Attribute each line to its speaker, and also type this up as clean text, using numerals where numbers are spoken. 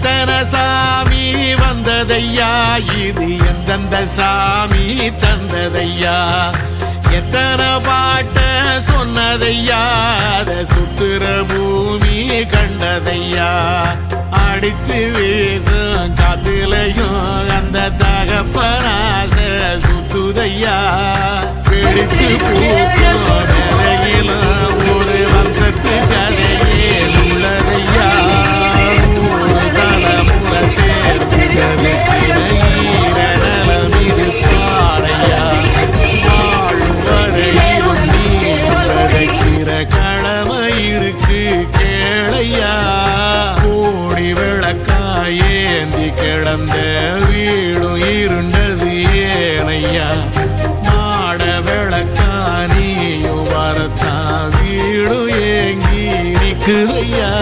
Speaker 1: எத்தனை சாமி வந்ததையா, இது எந்தெந்த சாமி தந்ததையா, எத்தனை பாட்ட சொன்னதையா, அத சுத்துற பூமி கண்டதையா, அடிச்சு வீசும் காத்துலையும் அந்த தகப்பனாச சுத்துதையா, பிடிச்சு பூக்கும் நிலையிலும் ஒரு வம்சத்து கதையே உள்ளதையா, தலைமுறை சேர்த்து நலம் இது பாறையா, வாழும் வரையிலும் நீ வதைக்கிற கடமை இருக்கு கேளையா, கோடி விளக்காயேந்தி கிடந்த வீடும் இருண்டது ஏனையா, மாட விளக்கா நீயும் வரத்தான் வீடும் ஏங்கி நிக்குதையா.